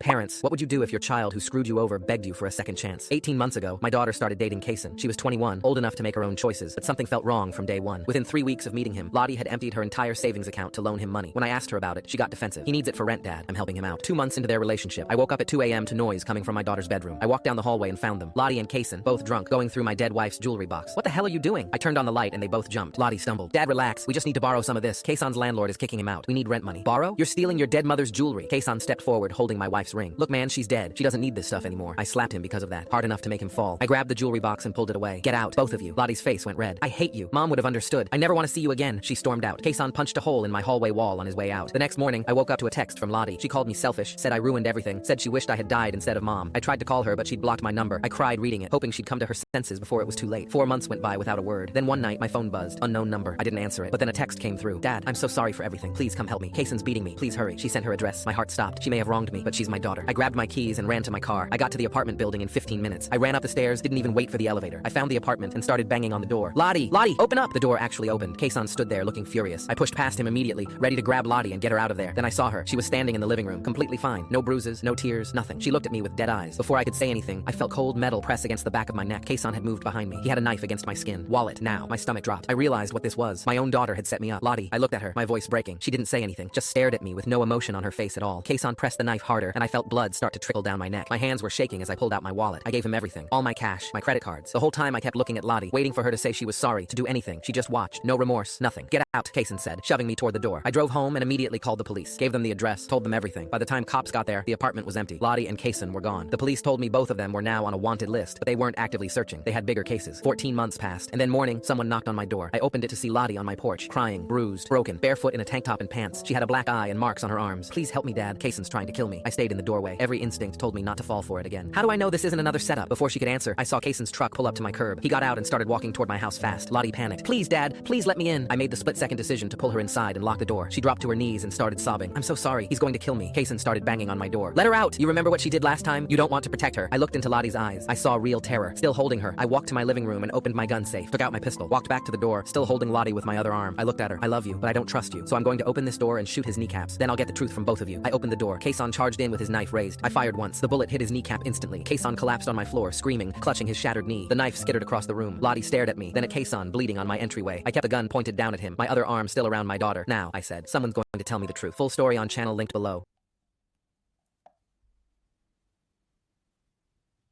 Parents, what would you do if your child who screwed you over begged you for a second chance? 18 months ago, my daughter started dating Kaysen. She was 21, old enough to make her own choices, but something felt wrong from day one. Within 3 weeks of meeting him, Lottie had emptied her entire savings account to loan him money. When I asked her about it, she got defensive. He needs it for rent, Dad. I'm helping him out. 2 months into their relationship, I woke up at 2 a.m. to noise coming from my daughter's bedroom. I walked down the hallway and found them, Lottie and Kaysen, both drunk, going through my dead wife's jewelry box. What the hell are you doing? I turned on the light and they both jumped. Lottie stumbled. Dad, relax. We just need to borrow some of this. Kaysen's landlord is kicking him out. We need rent money. Borrow? You're stealing your dead mother's jewelry. Kaysen stepped forward, holding my wife's ring. Look, man, she's dead. She doesn't need this stuff anymore. I slapped him because of that, hard enough to make him fall. I grabbed the jewelry box and pulled it away. Get out, both of you. Lottie's face went red. I hate you. Mom would have understood. I never want to see you again. She stormed out. Kaysen punched a hole in my hallway wall on his way out. The next morning, I woke up to a text from Lottie. She called me selfish, said I ruined everything, said she wished I had died instead of Mom. I tried to call her, but she'd blocked my number. I cried reading it, hoping she'd come to her senses before it was too late. 4 months went by without a word. Then one night, my phone buzzed. Unknown number. I didn't answer it, but then a text came through. Dad, I'm so sorry for everything. Please come help me. Kaysen's beating me. Please hurry. She sent her address. My heart stopped. She may have wronged me, but she's my daughter. I grabbed my keys and ran to my car. I got to the apartment building in 15 minutes. I ran up the stairs, didn't even wait for the elevator. I found the apartment and started banging on the door. Lottie, open up! The door actually opened. Kaysen stood there looking furious. I pushed past him immediately, ready to grab Lottie and get her out of there. Then I saw her. She was standing in the living room, completely fine. No bruises, no tears, nothing. She looked at me with dead eyes. Before I could say anything, I felt cold metal press against the back of my neck. Kaysen had moved behind me. He had a knife against my skin. Wallet, now. My stomach dropped. I realized what this was. My own daughter had set me up. Lottie, I looked at her, my voice breaking. She didn't say anything, just stared at me with no emotion on her face at all. Kaysen pressed the knife harder, and I felt blood start to trickle down my neck. My hands were shaking as I pulled out my wallet. I gave him everything. All my cash, my credit cards. The whole time I kept looking at Lottie, waiting for her to say she was sorry, to do anything. She just watched. No remorse, nothing. Get out, Kaysen said, shoving me toward the door. I drove home and immediately called the police. Gave them the address, told them everything. By the time cops got there, the apartment was empty. Lottie and Kaysen were gone. The police told me both of them were now on a wanted list, but they weren't actively searching. They had bigger cases. 14 months passed, and then morning, someone knocked on my door. I opened it to see Lottie on my porch, crying, bruised, broken, barefoot in a tank top and pants. She had a black eye and marks on her arms. Please help me, Dad. Kaysen's trying to kill me. I stayed in the doorway. Every instinct told me not to fall for it again. How do I know this isn't another setup? Before she could answer, I saw Kaysen's truck pull up to my curb. He got out and started walking toward my house fast. Lottie panicked. Please, Dad, please let me in. I made the split-second decision to pull her inside and lock the door. She dropped to her knees and started sobbing. I'm so sorry. He's going to kill me. Kaysen started banging on my door. Let her out. You remember what she did last time? You don't want to protect her. I looked into Lottie's eyes. I saw real terror. Still holding her, I walked to my living room and opened my gun safe, took out my pistol, walked back to the door, still holding Lottie with my other arm. I looked at her. I love you, but I don't trust you. So I'm going to open this door and shoot his kneecaps. Then I'll get the truth from both of you. I opened the door. Kaysen charged in with his knife raised. I fired once. The bullet hit his kneecap instantly. Kaysen collapsed on my floor, screaming, clutching his shattered knee. The knife skittered across the room. Lottie stared at me, then at Kaysen bleeding on my entryway. I kept the gun pointed down at him, my other arm still around my daughter. Now, I said, someone's going to tell me the truth. Full story on channel linked below.